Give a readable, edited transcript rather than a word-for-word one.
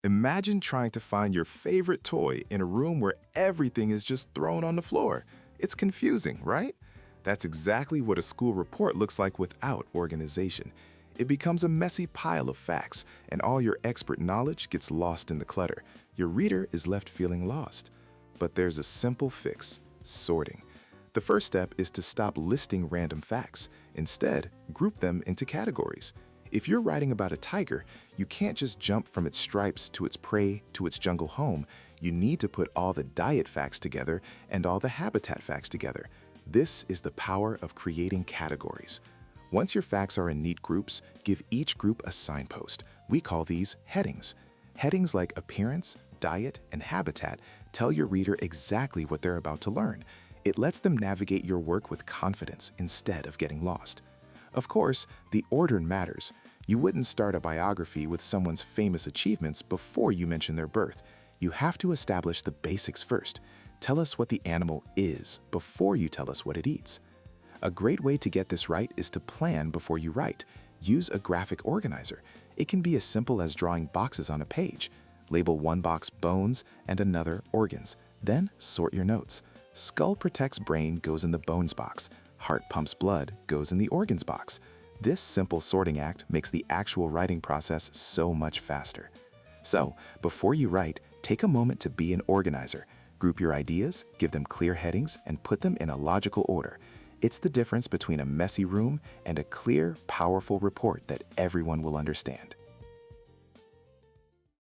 Imagine trying to find your favorite toy in a room where everything is just thrown on the floor. It's confusing, right? That's exactly what a school report looks like without organization. It becomes a messy pile of facts, and all your expert knowledge gets lost in the clutter. Your reader is left feeling lost. But there's a simple fix: sorting. The first step is to stop listing random facts. Instead, group them into categories. If you're writing about a tiger, you can't just jump from its stripes to its prey to its jungle home. You need to put all the diet facts together and all the habitat facts together. This is the power of creating categories. Once your facts are in neat groups, give each group a signpost. We call these headings. Headings like appearance, diet, and habitat tell your reader exactly what they're about to learn. It lets them navigate your work with confidence instead of getting lost. Of course, the order matters. You wouldn't start a biography with someone's famous achievements before you mention their birth. You have to establish the basics first. Tell us what the animal is before you tell us what it eats. A great way to get this right is to plan before you write. Use a graphic organizer. It can be as simple as drawing boxes on a page. Label one box bones and another organs. Then sort your notes. Skull protects brain goes in the bones box. Heart pumps blood goes in the organs box. This simple sorting act makes the actual writing process so much faster. So, before you write, take a moment to be an organizer. Group your ideas, give them clear headings, and put them in a logical order. It's the difference between a messy room and a clear, powerful report that everyone will understand.